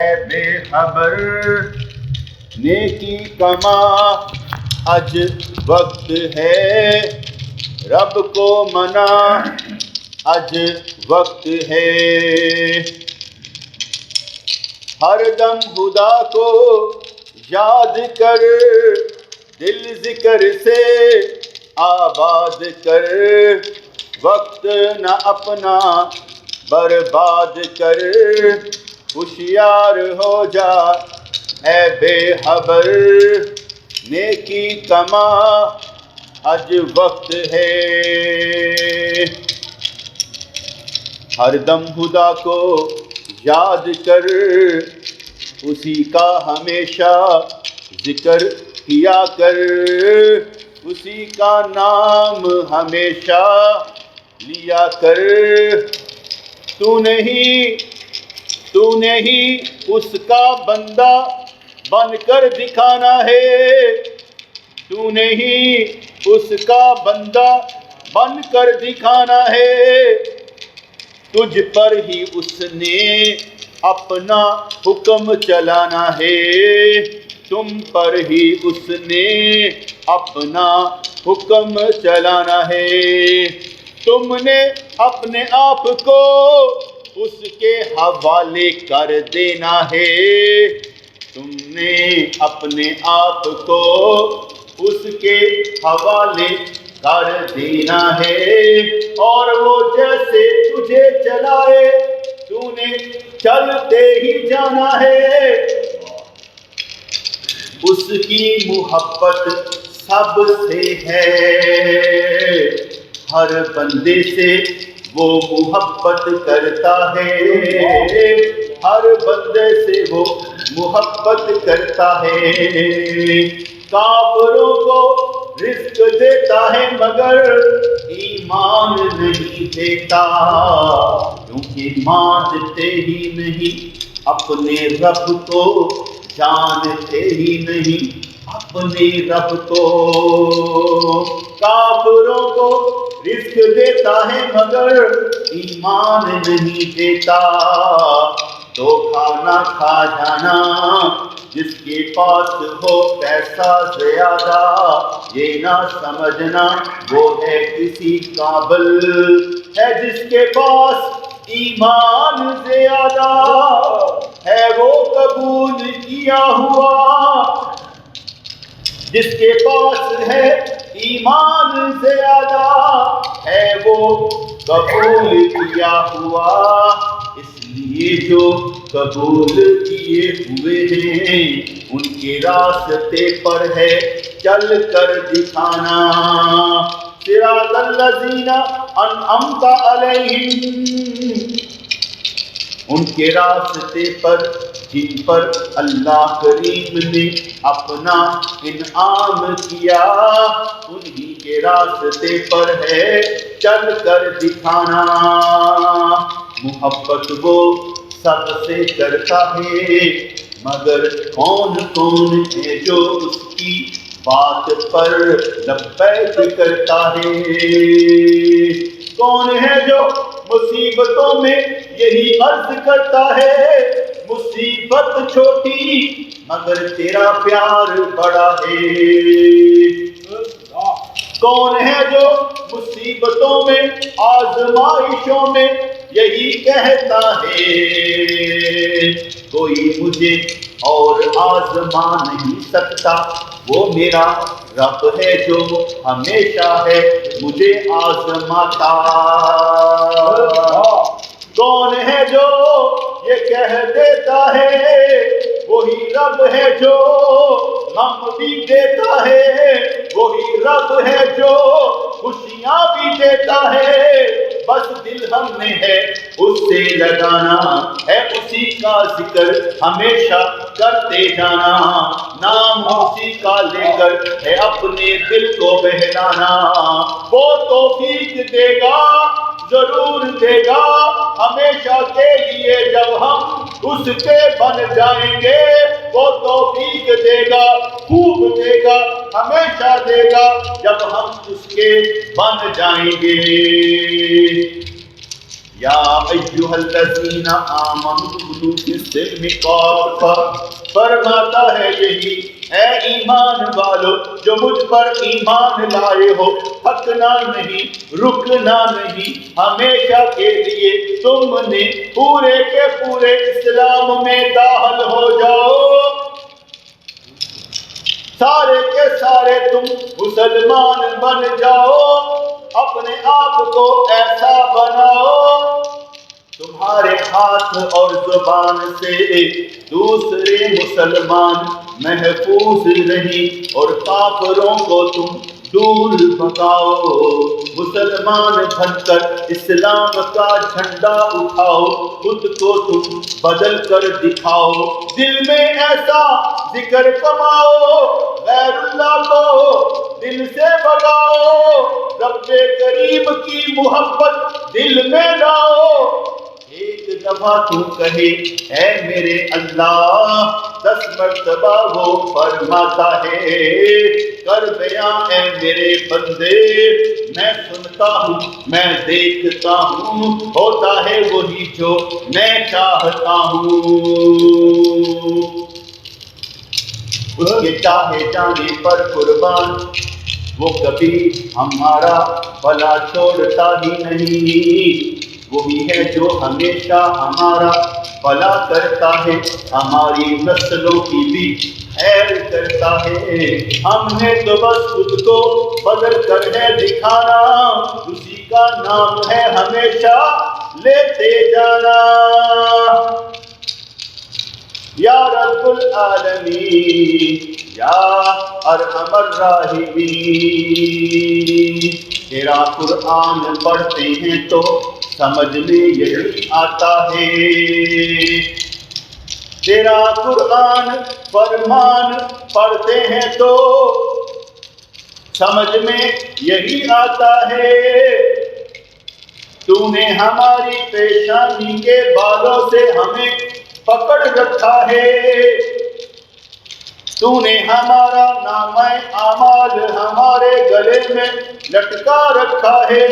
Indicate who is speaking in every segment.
Speaker 1: اے بے خبر نیکی کما اج وقت ہے، رب کو منا اج وقت ہے، ہر دم خدا کو یاد کر، دل ذکر سے آباد کر، وقت نہ اپنا برباد کر، ہوشیار ہو جا اے بے خبر نیکی کما اج وقت ہے، ہر دم خدا کو یاد کر، اسی کا ہمیشہ ذکر کیا کر، اسی کا نام ہمیشہ لیا کر، تو نہیں اس کا بندہ بن کر دکھانا ہے، تو نہیں اس کا بندہ بن کر دکھانا ہے، تجھ پر ہی اس نے اپنا حکم چلانا ہے، تم پر ہی اس نے اپنا حکم چلانا ہے، تم نے اپنے آپ کو اس کے حوالے کر دینا ہے، تم نے اپنے آپ کو اس کے حوالے کر دینا ہے، اور وہ جیسے تجھے چلائے تو نے چلتے ہی جانا ہے، اس کی محبت سب سے ہے، ہر بندے سے وہ محبت کرتا ہے، ہر بندے سے وہ محبت کرتا ہے، کافروں کو رزق دیتا ہے مگر ایمان نہیں دیتا، کیونکہ مانتے ہی نہیں اپنے رب کو، جانتے ہی نہیں اپنے رب کو، کافروں کو رزق دیتا ہے مگر ایمان نہیں دیتا، دھوکہ نہ کھا جانا جس کے پاس ہو پیسہ زیادہ، یہ نہ سمجھنا وہ ہے کسی قابل، ہے جس کے پاس ایمان زیادہ، ہے وہ قبول کیا ہوا، جس کے پاس ہے ایمان زیادہ، ہے وہ قبول کیا ہوا، اس لیے جو قبول کیے ہوئے ہیں ان کے راستے پر ہے چل کر دکھانا، صراط الذین انعمت علیہم، ان کے راستے پر جن پر اللہ کریم نے اپنا انعام کیا، انہی کے راستے پر ہے چل کر دکھانا، محبت وہ سب سے کرتا ہے مگر کون کون ہے جو اس کی بات پر لبیک کرتا ہے، کون ہے جو مصیبتوں میں یہی عرض کرتا ہے مصیبت چھوٹی مگر تیرا پیار بڑا ہے، کون ہے جو مصیبتوں میں آزمائشوں میں یہی کہتا ہے کوئی مجھے اور آزما نہیں سکتا، وہ میرا رب ہے جو ہمیشہ ہے مجھے آزماتا، کون ہے جو یہ کہہ دیتا ہے وہی رب ہے جو غم بھی دیتا ہے، وہی رب ہے جو خوشیاں بھی دیتا ہے، بس دل ہم نے ہے اس سے لگانا ہے، اسی کا ذکر ہمیشہ کرتے جانا، نام اسی کا لے کر ہے اپنے دل کو بہلانا، وہ توفیق دے گا ضرور دے گا ہمیشہ کے لیے، جب ہم اس کے بن جائیں گے وہ توفیق دے گا خوب دے گا ہمیشہ دے گا جب ہم اس کے بن جائیں گے، یا ایھا الذین آمنوا ادخلوا فی السلم کافہ، فرماتا ہے یہی اے ایمان والو جو مجھ پر ایمان لائے ہو، تھکنا نہیں، رکنا نہیں، ہمیشہ کے لیے تم نے پورے کے پورے اسلام میں داخل ہو جاؤ، سارے کے سارے تم مسلمان بن جاؤ، اپنے آپ کو ایسا بناؤ تمہارے ہاتھ اور زبان سے دوسرے مسلمان محفوظ رہیں اور کافروں کو تم دور بھگاؤ، مسلمان بن کر اسلام کا جھنڈا اٹھاؤ، خود کو تم بدل کر دکھاؤ، دل میں ایسا ذکر کماؤ، غیر اللہ کو دل سے بگاؤ، رب کریم کی محبت دل میں لاؤ، ایک دفعہ تو کہے اے میرے اللہ، 10 مرتبہ وہ فرماتا ہے کر بیان اے میرے بندے، میں سنتا ہوں، میں دیکھتا ہوں، ہوتا ہے وہی جو میں چاہتا ہوں، اس کے چاہے جانے پر قربان، وہ کبھی ہمارا بھلا چھوڑتا ہی نہیں، وہی ہے جو ہمیشہ ہمارا بھلا کرتا ہے، ہماری نسلوں کی بھی خیر کرتا ہے، ہم نے تو بس خود کو بدل کر ہے دکھانا، اسی کا نام ہے ہمیشہ لیتے جانا، یا رب العالمین یا ارحم الراحمین، تیرا قرآن پڑھتے ہیں تو سمجھ میں یہی آتا ہے، تیرا قرآن فرمان پڑھتے ہیں تو سمجھ میں یہی آتا ہے، تو نے ہماری پیشانی کے بالوں سے ہمیں پکڑ رکھا ہے، تو نے ہمارا نامہ اعمال ہمارے گلے میں لٹکا رکھا ہے،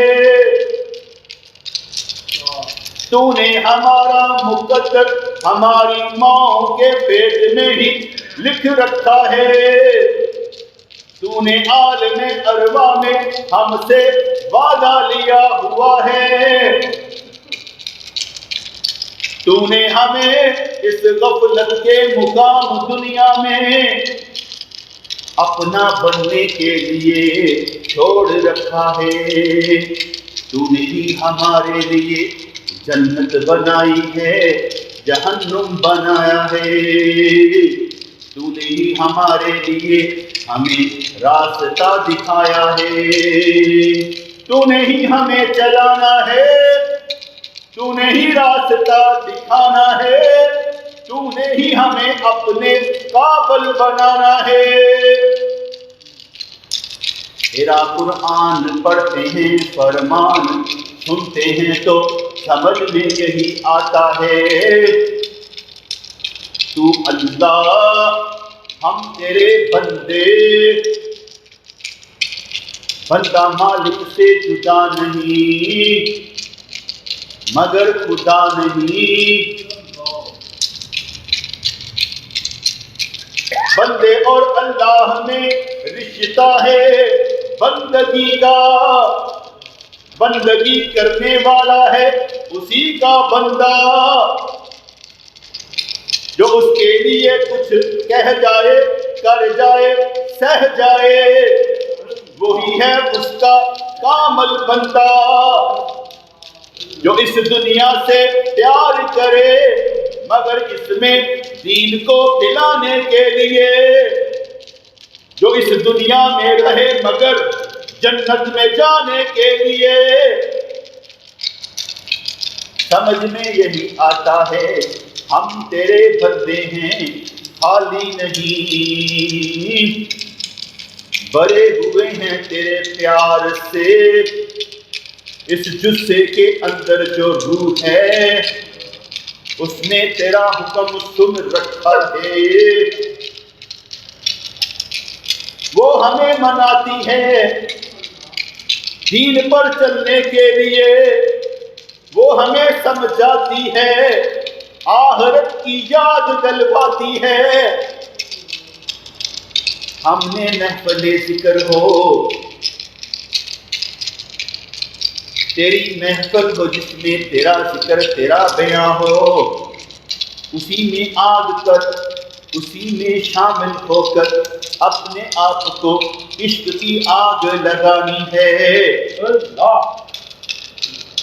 Speaker 1: تو نے ہمارا مقدر ہماری ماں کے پیٹ میں ہی لکھ رکھا ہے، تو نے عالم ارواح میں ہم سے وعدہ لیا ہوا ہے، تو نے ہمیں اس غفلت کے مقام دنیا میں اپنا بننے کے لیے چھوڑ رکھا ہے، تو نے ہی ہمارے لیے جنت بنائی ہے، جہنم بنایا ہے، تو نے ہی ہمارے لیے ہمیں راستہ دکھایا ہے، تو نے ہی ہمیں چلانا ہے، تو نے ہی راستہ دکھانا ہے، تو نے ہی ہمیں اپنے قابل بنانا ہے، تیرا قرآن پڑھتے ہیں فرمان سنتے ہیں تو سمجھ میں یہی آتا ہے، تو اللہ ہم تیرے بندے، بندہ مالک سے جدا نہیں مگر خدا نہیں، بندے اور اللہ میں رشتہ ہے بندگی کا، بندگی کرنے والا ہے اسی کا بندہ، جو اس کے لیے کچھ کہہ جائے کر جائے سہ جائے، وہی ہے اس کا کامل بندہ، جو اس دنیا سے پیار کرے مگر اس میں دین کو پلانے کے لیے، جو اس دنیا میں رہے مگر جنت میں جانے کے لیے، سمجھ میں یہی آتا ہے ہم تیرے بندے ہیں خالی نہیں، بھرے ہوئے ہیں تیرے پیار سے، اس جثے کے اندر جو روح ہے اس نے تیرا حکم سن رکھا ہے، وہ ہمیں مناتی ہے دین پر چلنے کے لیے، وہ ہمیں سمجھاتی ہے، آخرت کی یاد دلواتی ہے۔ ہم نے محفل ذکر ہو، تیری محفل ہو جس میں تیرا ذکر تیرا بیان ہو، اسی میں آگ کر، اسی میں شامل ہو کر اپنے آپ کو عشق کی آگ لگانی ہے۔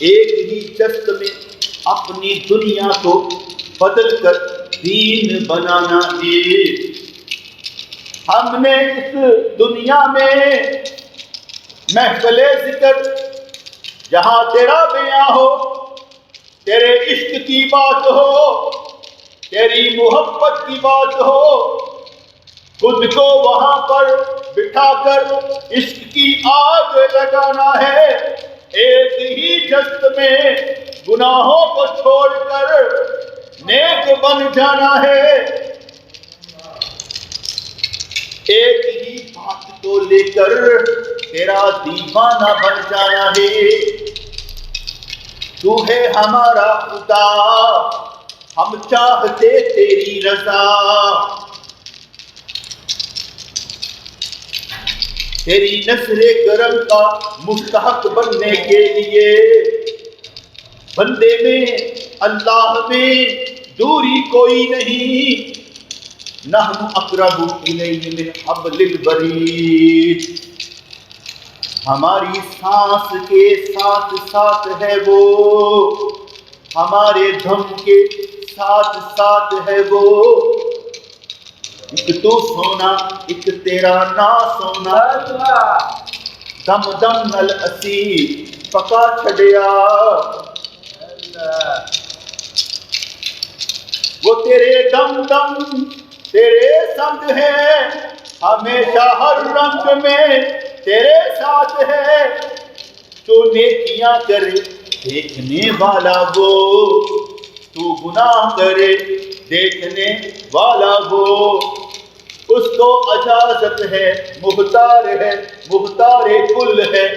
Speaker 1: ایک ہی جست میں اپنی دنیا کو بدل کر دین بنانا ہے۔ ہم نے اس دنیا میں محفل ذکر، جہاں تیرا بیان ہو، تیرے عشق کی بات ہو، تیری محبت کی بات ہو، خود کو وہاں پر بٹھا کر عشق کی آگ لگانا ہے۔ ایک ہی جست میں گناہوں کو چھوڑ کر نیک بن جانا ہے۔ ایک ہی بات کو لے کر تیرا دیوانہ بن جانا ہے۔ تو ہے ہمارا خدا، ہم چاہتے تیری رضا، تیری نصر کرم کا مستحق بننے کے لیے بندے میں اللہ میں دوری کوئی نہیں۔ نحن اقرب الیہ من حبل الورید، ہماری سانس کے ساتھ ساتھ ہے وہ، ہمارے دم کے ساتھ ساتھ ہے وہ۔ ایک تو سونا ایک تیرا نہ سونا، دم دم نل اسی پکا چھڑیا، وہ تیرے دم دم تیرے سنگ ہے، ہمیشہ ہر رنگ میں تیرے ساتھ ہے۔ تو نیکیاں کرے دیکھنے والا وہ، تو گناہ کرے دیکھنے والا وہ، اس کو اجازت ہے، مختار ہے، مختار کل ہے۔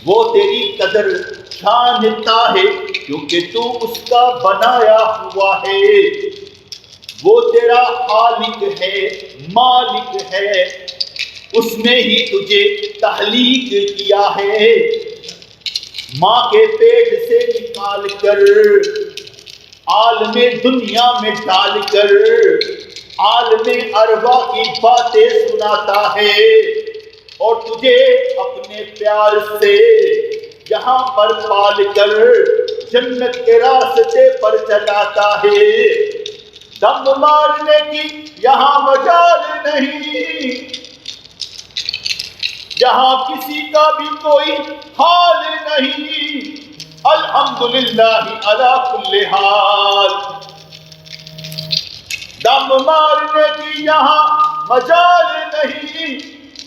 Speaker 1: وہ تیری قدر جانتا ہے کیونکہ تو اس کا بنایا ہوا ہے۔ وہ تیرا خالق ہے، مالک ہے، اس نے ہی تجھے تخلیق کیا ہے۔ ماں کے پیٹ سے نکال کر عالم دنیا میں ڈال کر عالم ارواح کی باتیں سناتا ہے، اور تجھے اپنے پیار سے یہاں پر پال کر جنت کے راستے پر چلاتا ہے۔ دم مارنے کی یہاں مجال نہیں، یہاں کسی کا بھی کوئی حال نہیں۔ الحمدللہ علی کل حال، دم مارنے کی یہاں مجال نہیں،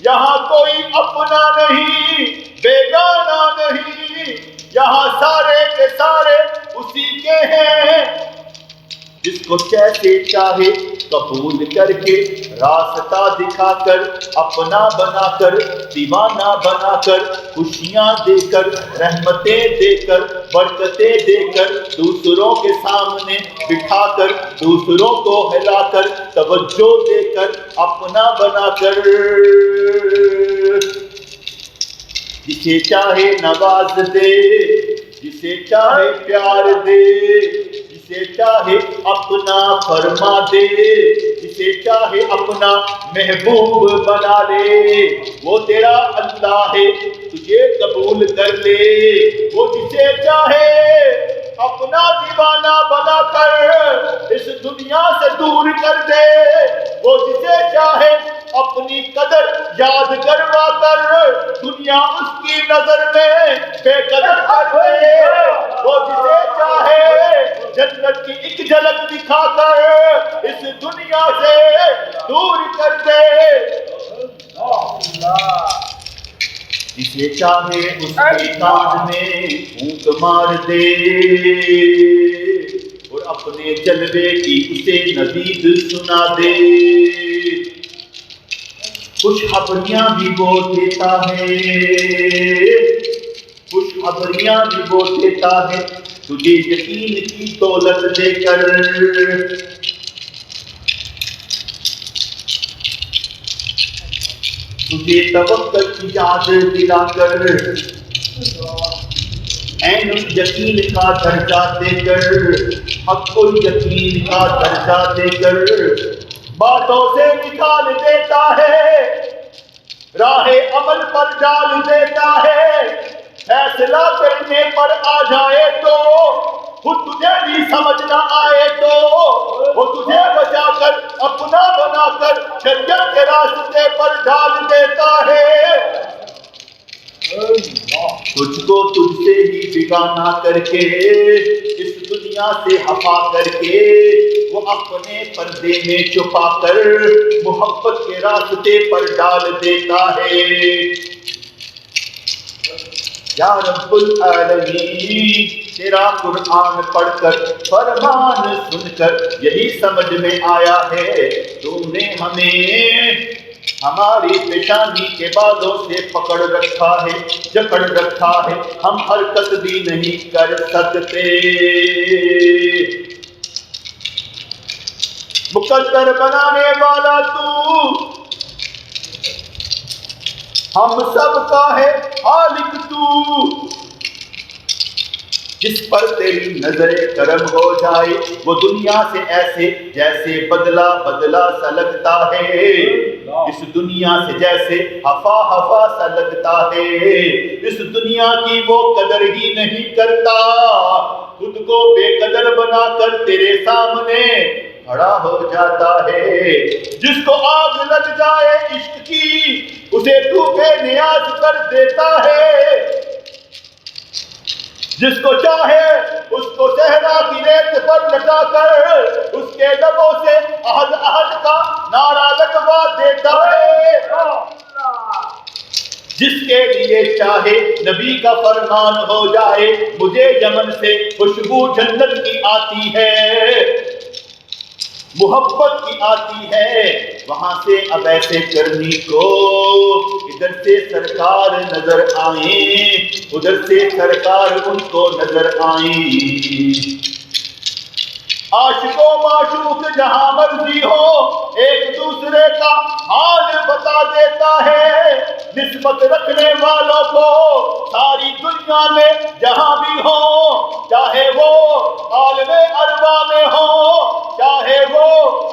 Speaker 1: یہاں کوئی اپنا نہیں، بیگانہ نہیں، یہاں سارے کے سارے اسی کے ہیں۔ جس کو جیسے چاہے قبول کر کے، راستہ دکھا کر، اپنا بنا کر، دیوانہ بنا کر، خوشیاں دے کر، رحمتیں دے کر، برکتیں دے کر، دوسروں کے سامنے بٹھا کر، دوسروں کو ہلا کر، توجہ دے کر، اپنا بنا کر، جسے چاہے نواز دے، جسے چاہے پیار دے، جسے چاہے اپنا فرما دے، جسے چاہے اپنا محبوب بنا لے۔ وہ تیرا اللہ ہے، تجھے قبول کر لے۔ وہ جسے چاہے اپنا دیوانہ بنا کر اس دنیا سے دور کر دے، وہ جسے چاہے اپنی قدر یاد کروا کر دنیا اس کی نظر میں بے قدر کر دے، وہ جسے چاہے جنت کی ایک جھلک دکھا کر اس دنیا سے دور کر دے، جسے چاہے اس کے کان میں پھونک مار دے، اور اپنے جلوے کی اسے نوید سنا دے۔ خوشخبریاں بھی وہ دیتا ہے، خوش خبریاں بھی وہ دیتا ہے تجھے یقین کی دولت دے کر، تجھے توکل کی یاد دلا کر، عین یقین کا درجہ دے کر، حق یقین کا درجہ دے کر، باتوں سے نکال دیتا ہے، راہ عمل پر ڈال دیتا ہے، فیصلہ کرنے پر آ جائے تو خود تجھے بھی سمجھ نہ آئے تو وہ تجھے بچا کر اپنا بنا کر شریعت کے راستے پر ڈال دیتا ہے، تجھ کو تجھ سے ہی بگانا کر کے، اس دنیا سے خفا کر کے، وہ اپنے پردے میں چھپا کر محبت کے راستے پر ڈال دیتا ہے۔ یا رب العالمین، تیرا قرآن پڑھ کر فرمان سن کر یہی سمجھ میں آیا ہے تو نے ہمیں ہماری پیشانی کے بالوں سے پکڑ رکھا ہے، جکڑ رکھا ہے، ہم حرکت بھی نہیں کر سکتے۔ مقدر بنانے والا تو، ہم سب کا ہے خالق تو، جس پر تیری نظر کرم ہو جائے وہ دنیا سے ایسے جیسے بدلا بدلا سا لگتا ہے، اس دنیا سے جیسے ہفا ہفا سا لگتا ہے، اس دنیا کی وہ قدر ہی نہیں کرتا، خود کو بے قدر بنا کر تیرے سامنے کھڑا ہو جاتا ہے۔ جس کو آگ لگ جائے عشق کی اسے تو بے نیاز کر دیتا ہے، جس کو چاہے اس کو صحرا کی ریت پر لٹا کر اس کے لبوں سے عہد عہد کا نعرہ لگوا دیتا ہے، جس کے لیے چاہے نبی کا فرمان ہو جائے مجھے یمن سے خوشبو جنت کی آتی ہے، محبت کی آتی ہے، وہاں سے اب ایسے کرنی کو ادھر سے سرکار نظر آئیں، ادھر سے سرکار ان کو نظر آئیں۔ عاشق و معشوق جہاں مرضی ہو ایک دوسرے کا حال بتا دیتا ہے، نسبت رکھنے والوں کو ساری دنیا میں جہاں بھی ہو، چاہے وہ عالم ارواح میں ہو چاہے وہ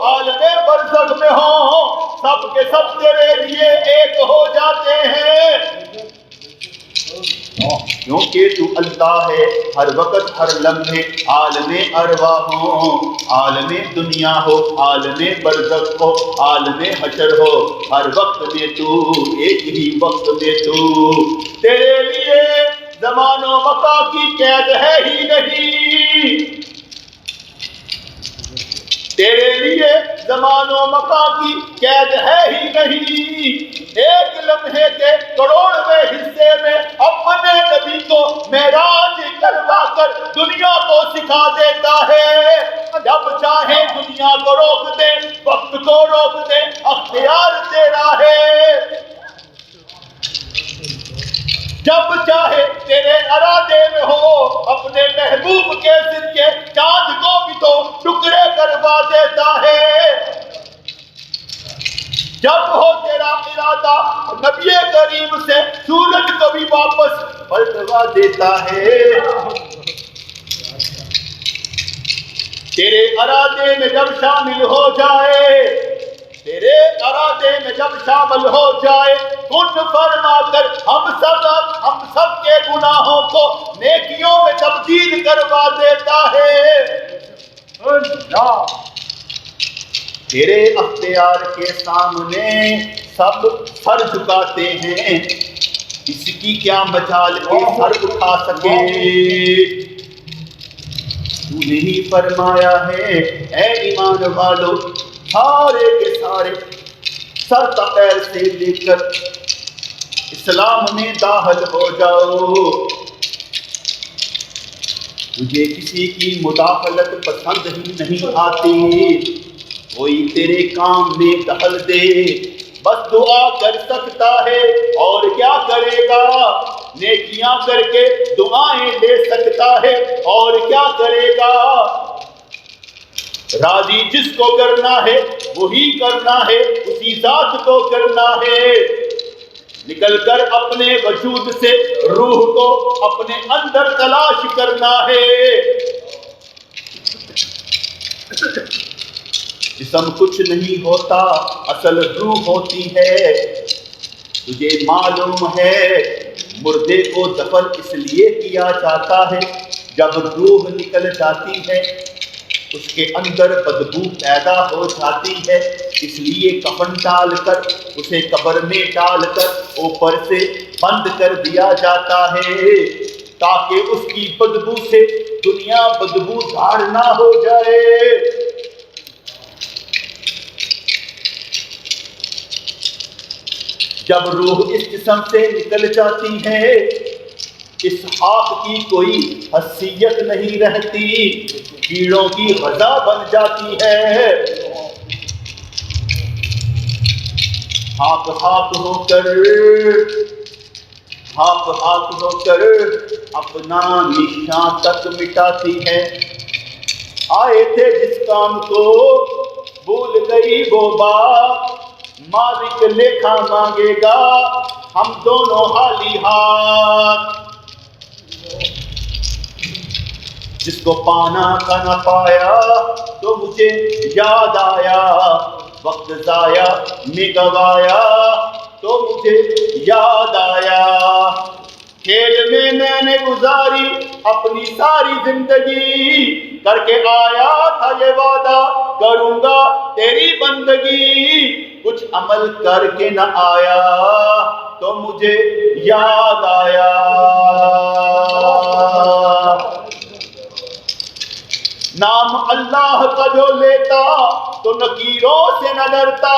Speaker 1: عالم برزخ میں ہو، سب کے سب تیرے لیے ایک ہو جاتے ہیں، کیونکہ تو اللہ ہے، ہر وقت ہر لمحے عالم ارواح ہو، عالم دنیا ہو، عالم برزخ ہو، عالم حشر ہو، ہر وقت میں تو، ایک ہی وقت میں تو، تیرے لیے زمان و مکان کی قید ہے ہی نہیں، تیرے لیے زمان و مکان کی قید ہے ہی نہیں، ایک لمحے کے کروڑویں حصے میں اپنے نبی کو معراج کروا کر دنیا کو سکھا دیتا ہے، جب چاہے دنیا کو روک دے، وقت کو روک دے، اختیار تیرا ہے، جب چاہے تیرے ارادے میں ہو اپنے محبوب کے ذریعے چاند کو بھی تو ٹکڑے کروا دیتا ہے، جب ہو تیرا ارادہ نبی کریم سے سورج کو بھی واپس پلٹوا دیتا ہے، تیرے ارادے میں جب شامل ہو جائے، تیرے ارادے میں جب شامل ہو جائے، کن فرما کر ہم سب کے گناہوں کو نیکیوں میں تبدیل کروا دیتا ہے، تیرے اختیار کے سامنے سب سر جھکاتے ہیں، اس کی کیا مجال کے سر اٹھا سکے، تو نے ہی فرمایا ہے اے ایمان والو سارے کے سارے سر تپیر سے لے کر اسلام میں داخل ہو جاؤ، تجھے کسی کی مداخلت پسند ہی نہیں آتی، کوئی تیرے کام میں دخل دے بس دعا کر سکتا ہے اور کیا کرے گا، نیکیاں کر کے دعائیں لے سکتا ہے، اور کیا کرے گا؟ راضی جس کو کرنا ہے وہی کرنا ہے، اسی ذات کو کرنا ہے۔ نکل کر اپنے وجود سے روح کو اپنے اندر تلاش کرنا ہے۔ جسم کچھ نہیں ہوتا، اصل روح ہوتی ہے۔ تجھے معلوم ہے مردے کو دفن اس لیے کیا جاتا ہے، جب روح نکل جاتی ہے اس کے اندر بدبو پیدا ہو جاتی ہے، اس لیے کفن ڈال کر اسے قبر میں ڈال کر اوپر سے بند کر دیا جاتا ہے، تاکہ اس کی بدبو سے دنیا بدبو دار نہ ہو جائے۔ جب روح اس جسم سے نکل جاتی ہے، اس خاک کی کوئی حیثیت نہیں رہتی، کیڑوں کی غذا بن جاتی ہے۔ خاک خاک ہو کر اپنا نشان تک مٹاتی ہے۔ آئے تھے جس کام کو بھول گئی وہ بات، مالک لیکھا مانگے گا ہم دونوں حالی ہاتھ۔ جس کو پانا کا نہ پایا تو مجھے یاد آیا، وقت ضائع میں گوایا تو مجھے یاد آیا۔ کھیل میں نے گزاری اپنی ساری زندگی، کر کے آیا تھا یہ وعدہ کروں گا تیری بندگی، کچھ عمل کر کے نہ آیا تو مجھے یاد آیا۔ نام اللہ کا جو لیتا تو نکیروں سے نہ ڈرتا،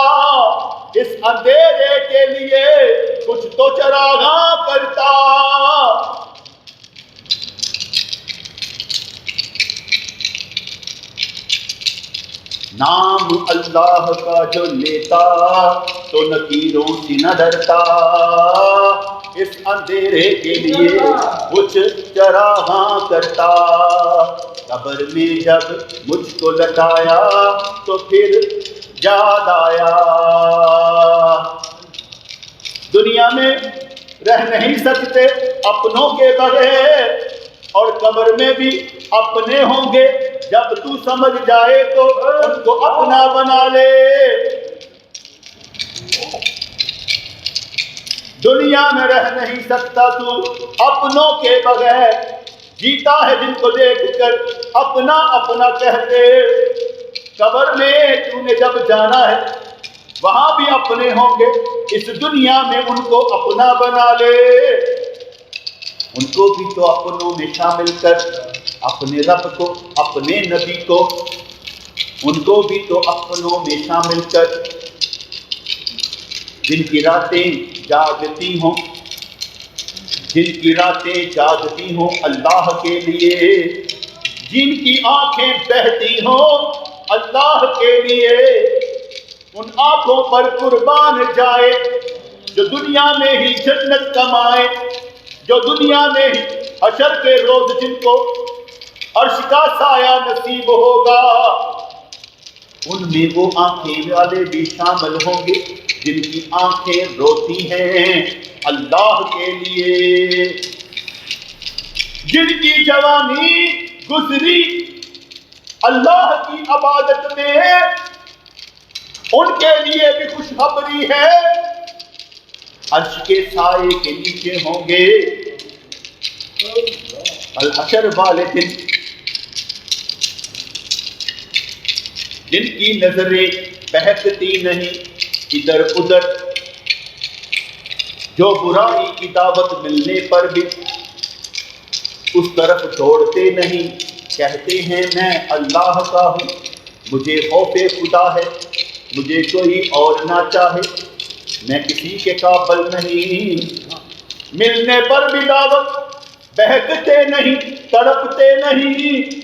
Speaker 1: اس اندھیرے کے لیے کچھ تو چراغاں کرتا۔ نام اللہ کا جو لیتا تو نکیروں سے نہ ڈرتا، اس اندھیرے کے لیے کچھ چراغاں کرتا۔ قبر میں جب مجھ کو لٹایا تو پھر یاد آیا، دنیا میں رہ نہیں سکتے اپنوں کے بغیر، اور قبر میں بھی اپنے ہوں گے، جب تو سمجھ جائے تو ان کو اپنا بنا لے۔ دنیا میں رہ نہیں سکتا تو اپنوں کے بغیر، جیتا ہے جن کو دیکھ کر اپنا اپنا کہتے۔ قبر میں تو نے جب جانا ہے وہاں بھی اپنے ہوں گے، اس دنیا میں ان کو اپنا بنا لے۔ ان کو بھی تو اپنوں میں شامل کر، اپنے رب کو اپنے نبی کو، ان کو بھی تو اپنوں میں شامل کر۔ جن کی راتیں جاگتی ہوں، جن کی راتیں جاگتی ہوں اللہ کے لیے، جن کی آنکھیں بہتی ہوں اللہ کے لیے، ان آنکھوں پر قربان جائے جو دنیا میں ہی جنت کمائے، جو دنیا میں ہی حشر کے روز جن کو عرش کا سایہ نصیب ہوگا، ان میں وہ آنکھیں والے بھی شامل ہوں گے جن کی آنکھیں روتی ہیں اللہ کے لیے، جن کی جوانی گزری اللہ کی عبادت میں، ان کے لیے بھی خوشخبری ہے، عرش کے سائے کے نیچے ہوں گے الحشر والے دن، جن کی نظریں بہکتی نہیں ادھر ادھر، جو برائی کی دعوت ملنے پر بھی اس طرف دوڑتے نہیں، کہتے ہیں میں اللہ کا ہوں، مجھے خوف خدا ہے، مجھے کوئی اور نہ چاہے، میں کسی کے قابل نہیں، ملنے پر بھی دعوت بہکتے نہیں، تڑپتے نہیں،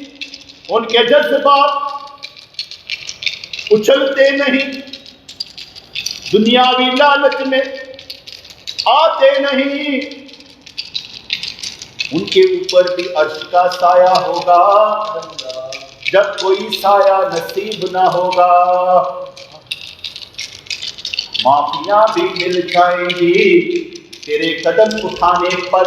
Speaker 1: ان کے جذبات اچھلتے نہیں، دنیاوی لالچ میں آتے نہیں، ان کے اوپر بھی عرش کا سایہ ہوگا جب کوئی سایہ نصیب نہ ہوگا۔ معافیاں بھی مل جائیں گی تیرے قدم اٹھانے پر،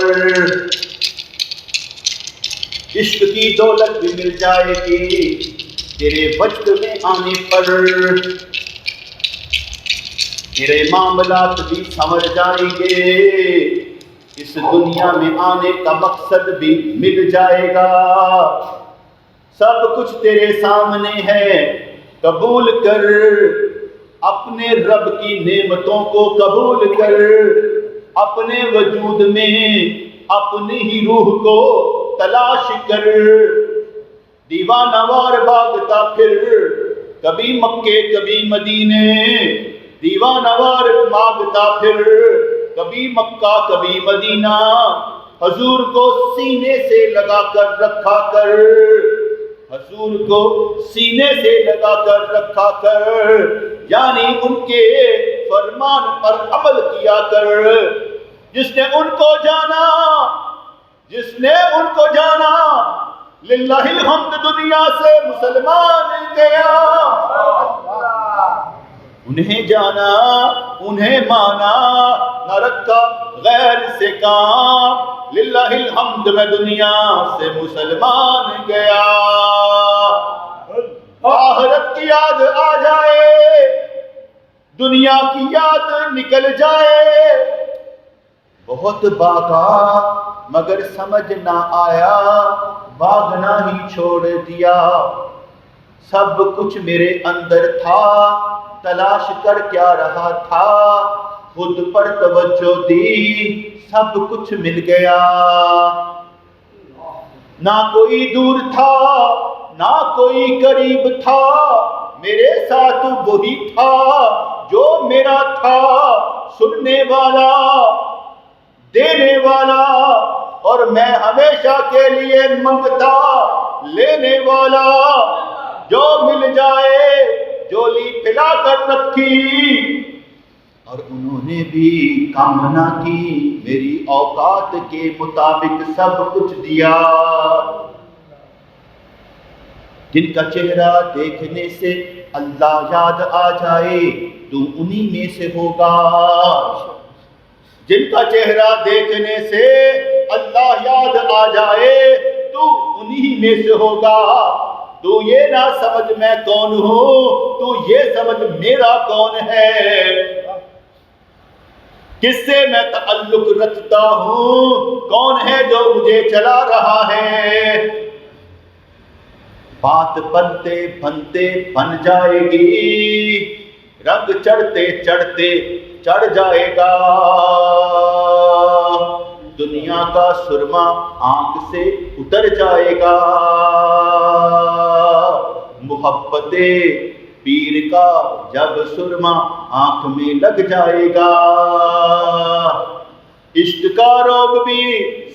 Speaker 1: عشق کی دولت بھی مل جائے گی تیرے وجد میں آنے پر، تیرے معاملات بھی سمجھ جائیں گے، اس دنیا میں آنے کا مقصد بھی مل جائے گا۔ سب کچھ تیرے سامنے ہے، قبول کر اپنے رب کی نعمتوں کو، قبول کر اپنے وجود میں اپنی ہی روح کو تلاش کر۔ دیوانہ وار بھاگتا پھر کبھی مکے کبھی مدینے، دیوانہ وار بھاگتا پھر کبھی مکہ کبھی مدینہ، حضور کو سینے سے لگا کر رکھا کر، حضور کو سینے سے لگا کر رکھا کر، یعنی ان کے فرمان پر عمل کیا کر۔ جس نے ان کو جانا، جس نے ان کو جانا، للہ الحمد دنیا سے مسلمان گیا۔ انہیں جانا، انہیں مانا، نہ رکھا غیر سے کام، للہ الحمد میں دنیا سے مسلمان گیا۔ آخرت کی یاد آ جائے، دنیا کی یاد نکل جائے، بہت بھاگا مگر سمجھ نہ آیا، بھاگنا ہی چھوڑ دیا۔ سب کچھ میرے اندر تھا، تلاش کر کیا رہا تھا، خود پر توجہ دی، سب کچھ مل گیا۔ نہ کوئی دور تھا نہ کوئی قریب تھا، میرے ساتھ وہی تھا جو میرا تھا، سننے والا، دینے والا، اور میں ہمیشہ کے لیے منگتا، لینے والا، جو مل جائے جولی پھیلا کر رکھی، اور انہوں نے بھی کام نہ کی، میری اوقات کے مطابق سب کچھ دیا۔ جن کا چہرہ دیکھنے سے اللہ یاد آ جائے تو انہی میں سے ہوگا، جن کا چہرہ دیکھنے سے اللہ یاد آ جائے تو انہی میں سے ہوگا۔ تو یہ نہ سمجھ میں کون ہوں، تو یہ سمجھ میرا کون ہے، کس سے میں تعلق رکھتا ہوں، کون ہے جو مجھے چلا رہا ہے۔ بات بنتے بنتے بن جائے گی، رنگ چڑھتے چڑھتے چڑھ جائے گا، دنیا کا سرما آنکھ سے اتر جائے گا، محبت پیر کا جب سرما آنکھ میں لگ جائے گا، عشق کا روگ بھی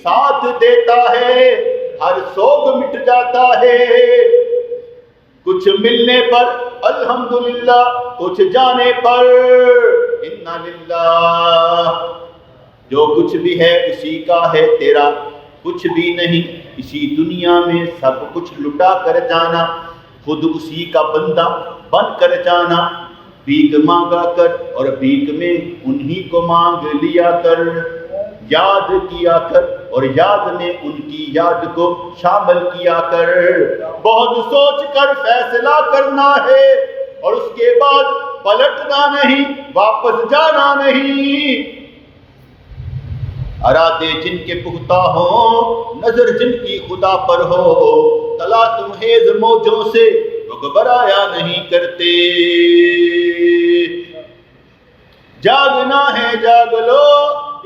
Speaker 1: ساتھ دیتا ہے، ہر سوگ مٹ جاتا ہے، کچھ ملنے پر الحمدللہ، کچھ جانے پر انا للہ۔ جو کچھ بھی ہے اسی کا ہے، تیرا کچھ بھی نہیں، اسی دنیا میں سب کچھ لٹا کر جانا، خود اسی کا بندہ بن کر جانا، بھیک مانگا کر اور بھیک میں انہی کو مانگ لیا کر، یاد کیا کر اور یاد میں ان کی یاد کو شامل کیا کر، بہت سوچ کر فیصلہ کرنا ہے، اور اس کے بعد پلٹنا نہیں، واپس جانا نہیں۔ ارادے جن کے پختہ ہوں، نظر جن کی خدا پر ہو، تلا تم ہیز موجوں سے گھبرایا نہیں کرتے۔ جاگنا ہے جاگ لو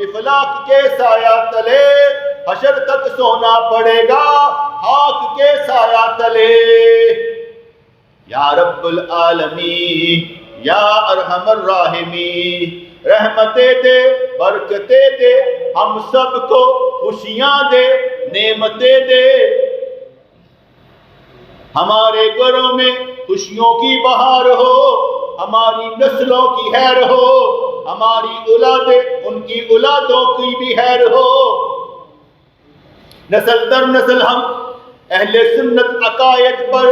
Speaker 1: افلاک کے سایہ تلے، حشر تک سونا پڑے گا خاک کے سایہ تلے۔ یا رب العالمین، یا ارحم الراحمین، رحمتیں دے، برکتیں دے، ہم سب کو خوشیاں دے، نعمتیں دے، ہمارے گھروں میں خوشیوں کی بہار ہو، ہماری نسلوں کی خیر ہو، ہماری اولادیں ان کی اولادوں کی بھی خیر ہو، نسل در نسل ہم اہل سنت عقائد پر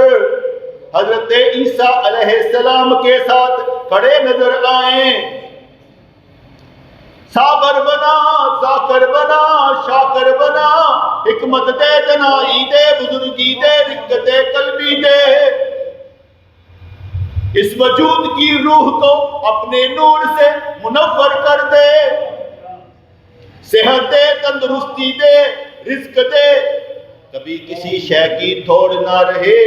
Speaker 1: حضرت عیسیٰ علیہ السلام کے ساتھ کھڑے نظر آئیں. صابر بنا، ذاکر بنا، شاکر بنا، حکمت دے، دنائی دے، بزرگی دے، رقت قلبی دے. اس وجود کی روح کو اپنے نور سے منور کر دے. صحت دے، تندرستی دے، رزق دے. کبھی کسی شے کی تھوڑ نہ رہے،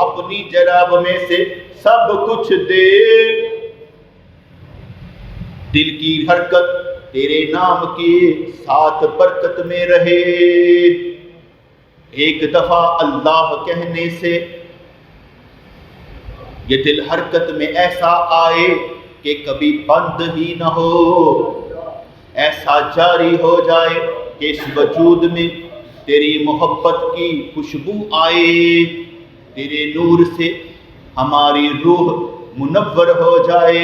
Speaker 1: اپنی جراب میں سے سب کچھ دے. دل کی حرکت تیرے نام کے ساتھ برکت میں رہے. ایک دفعہ اللہ کہنے سے یہ دل حرکت میں ایسا آئے کہ کبھی بند ہی نہ ہو، ایسا جاری ہو جائے کہ اس وجود میں تیری محبت کی خوشبو آئے. تیرے نور سے ہماری روح منور ہو جائے.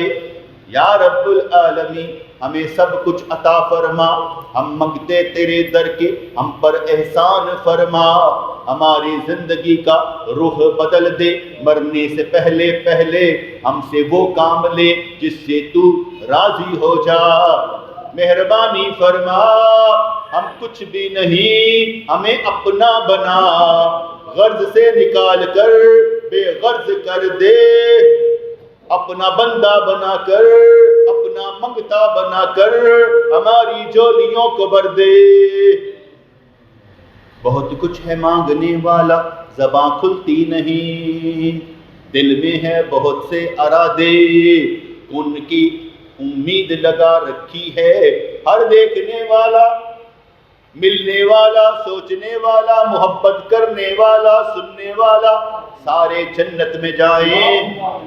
Speaker 1: یا رب العالمین ہمیں سب کچھ عطا فرما. ہم منگتے تیرے در کے، ہم پر احسان فرما. ہماری زندگی کا رخ بدل دے. مرنے سے پہلے پہلے ہم سے وہ کام لے جس سے تو راضی ہو جا. مہربانی فرما. ہم کچھ بھی نہیں، ہمیں اپنا بنا. غرض سے نکال کر بے غرض کر دے. اپنا بندہ بنا کر، اپنا منگتا بنا کر ہماری جولیوں کو بھر دے. بہت کچھ ہے مانگنے والا، زباں کھلتی نہیں. دل میں ہے بہت سے ارادے، ان کی امید لگا رکھی ہے. ہر دیکھنے والا، ملنے والا، سوچنے والا، محبت کرنے والا، سننے والا سارے جنت میں جائیں.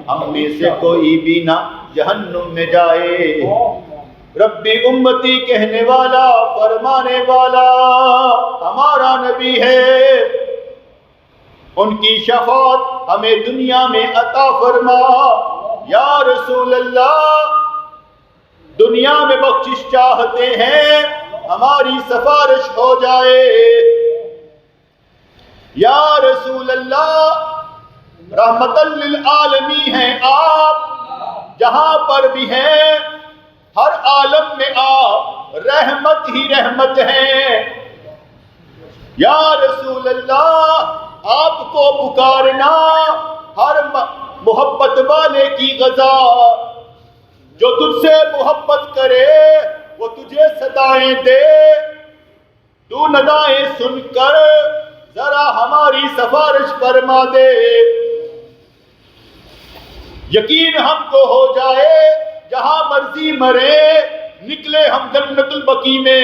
Speaker 1: ہم میں سے کوئی بھی نہ جہنم میں جائے. ربی امتی کہنے والا، فرمانے والا ہمارا نبی ہے. ان کی شفاعت ہمیں دنیا میں عطا فرما. یا رسول اللہ دنیا میں بخشش چاہتے ہیں، ہماری سفارش ہو جائے. یا رسول اللہ رحمت للعالمین ہیں آپ، جہاں پر بھی ہیں ہر عالم میں آپ رحمت ہی رحمت ہیں. یا رسول اللہ آپ کو پکارنا ہر محبت والے کی غذا. جو تجھ سے محبت کرے وہ تجھے صدائیں دے. تو ندائیں سن کر ذرا ہماری سفارش فرما دے. یقین ہم کو ہو جائے جہاں مرضی مرے، نکلے ہم جنت البقیع میں.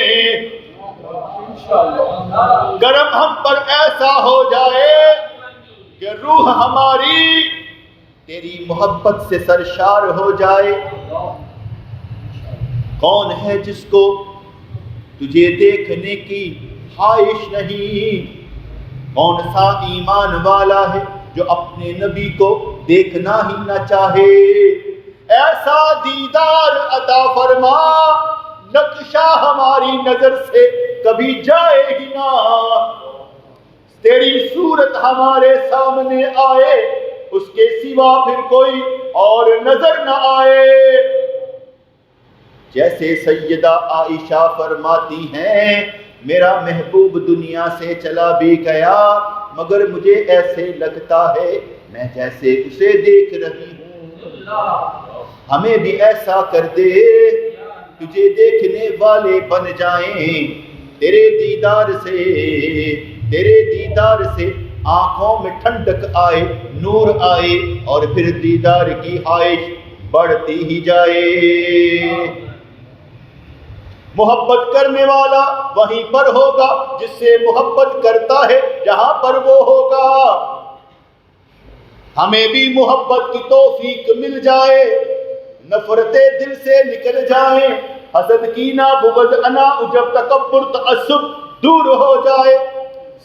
Speaker 1: کرم ہم پر ایسا ہو جائے کہ روح ہماری تیری محبت سے سرشار ہو جائے. کون ہے جس کو تجھے دیکھنے کی خواہش نہیں؟ کون سا ایمان والا ہے جو اپنے نبی کو دیکھنا ہی نہ چاہے؟ ایسا دیدار عطا فرما، نقشہ ہماری نظر سے کبھی جائے ہی نہ. تیری صورت ہمارے سامنے آئے، اس کے سوا پھر کوئی اور نظر نہ آئے. جیسے سیدہ عائشہ فرماتی ہیں، میرا محبوب دنیا سے چلا بھی گیا مگر مجھے ایسے لگتا ہے میں جیسے اسے دیکھ رہی ہوں. ہمیں بھی ایسا کر دے، تجھے دیکھنے والے بن جائیں. تیرے دیدار سے آنکھوں میں ٹھنڈک آئے، نور آئے، اور پھر دیدار کی خواہش بڑھتی ہی جائے. محبت کرنے والا وہیں پر ہوگا جس سے محبت کرتا ہے، جہاں پر وہ ہوگا. ہمیں بھی محبت کی توفیق مل جائے، نفرتیں دل سے نکل جائیں، حسد کینہ بغض انا عجب تکبر تعصب دور ہو جائے.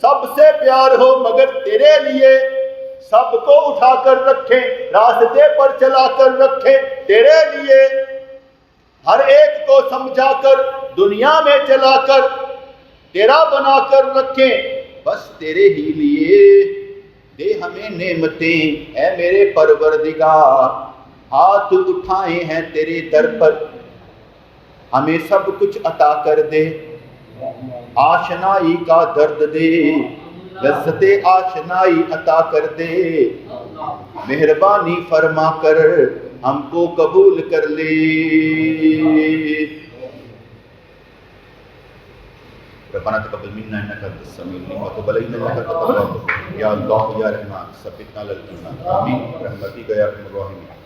Speaker 1: سب سے پیار ہو مگر تیرے لیے، سب کو اٹھا کر رکھیں، راستے پر چلا کر رکھیں تیرے لیے. ہر ایک کو سمجھا کر دنیا میں چلا کر تیرا بنا کر رکھیں. بس تیرے ہی لیے دے ہمیں نعمتیں اے میرے پروردگار، ہاتھ اٹھائے ہیں تیرے در پر، ہمیں سب کچھ عطا کر دے، آشنائی کا درد دے، لذت آشنائی عطا کر دے، مہربانی فرما کر ہم کو قبول کر لے۔ ربنا تقبل منا انك انت السميع العليم وتب علينا انك انت التواب الرحيم، یا اللہ یا رحمان ثبتنا علی الایمان، آمین برحمتک یا ارحم الراحمین۔